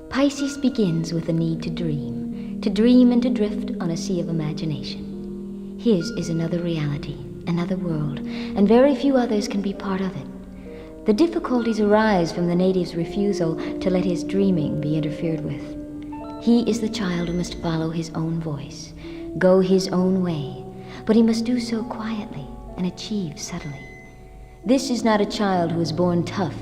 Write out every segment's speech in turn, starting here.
Pisces begins with a need to dream and to drift on a sea of imagination. His is another reality, another world, and very few others can be part of it. The difficulties arise from the native's refusal to let his dreaming be interfered with. He is the child who must follow his own voice, go his own way, but he must do so quietly and achieve subtly. This is not a child who is born tough.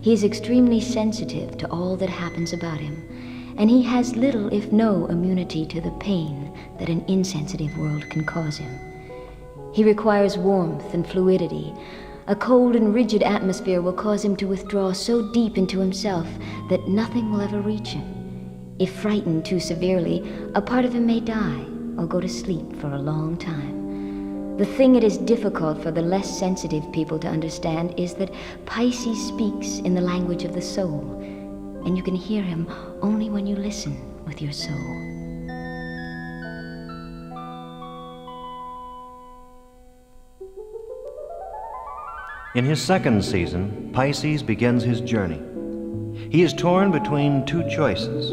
He is extremely sensitive to all that happens about him, and he has little, if no, immunity to the pain that an insensitive world can cause him. He requires warmth and fluidity. A cold and rigid atmosphere will cause him to withdraw so deep into himself that nothing will ever reach him. If frightened too severely, a part of him may die or go to sleep for a long time. The thing it is difficult for the less sensitive people to understand is that Pisces speaks in the language of the soul, and you can hear him only when you listen with your soul. In his second season, Pisces begins his journey. He is torn between two choices: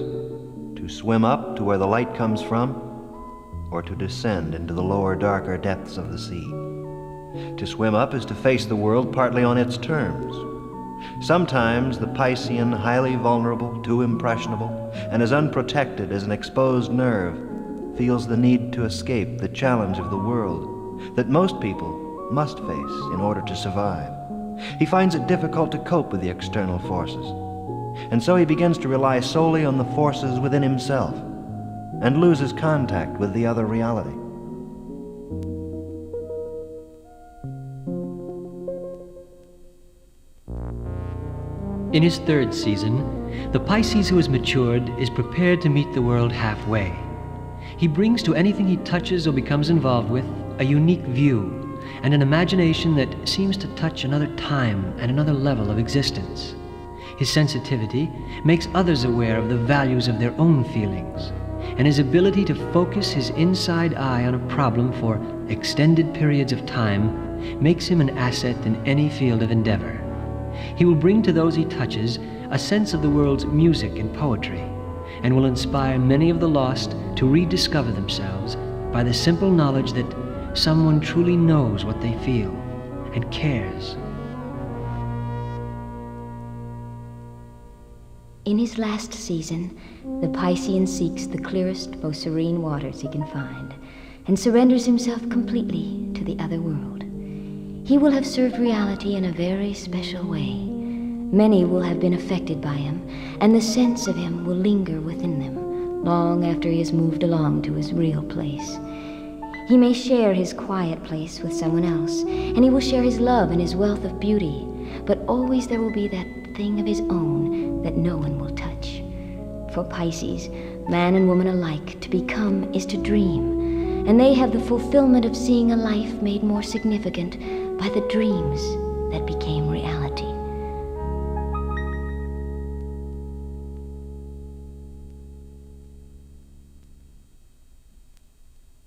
to swim up to where the light comes from, or to descend into the lower, darker depths of the sea. To swim up is to face the world partly on its terms. Sometimes the Piscean, highly vulnerable, too impressionable, and as unprotected as an exposed nerve, feels the need to escape the challenge of the world that most people must face in order to survive. He finds it difficult to cope with the external forces, and so he begins to rely solely on the forces within himself and loses contact with the other reality. In his third season, the Pisces who has matured is prepared to meet the world halfway. He brings to anything he touches or becomes involved with a unique view and an imagination that seems to touch another time and another level of existence. His sensitivity makes others aware of the values of their own feelings, and his ability to focus his inside eye on a problem for extended periods of time makes him an asset in any field of endeavor. He will bring to those he touches a sense of the world's music and poetry, and will inspire many of the lost to rediscover themselves by the simple knowledge that someone truly knows what they feel and cares. In his last season, the Piscean seeks the clearest, most serene waters he can find, and surrenders himself completely to the other world. He will have served reality in a very special way. Many will have been affected by him, and the sense of him will linger within them, long after he has moved along to his real place. He may share his quiet place with someone else, and he will share his love and his wealth of beauty, but always there will be that thing of his own that no one will touch. For Pisces, man and woman alike, to become is to dream, and they have the fulfillment of seeing a life made more significant by the dreams that became reality.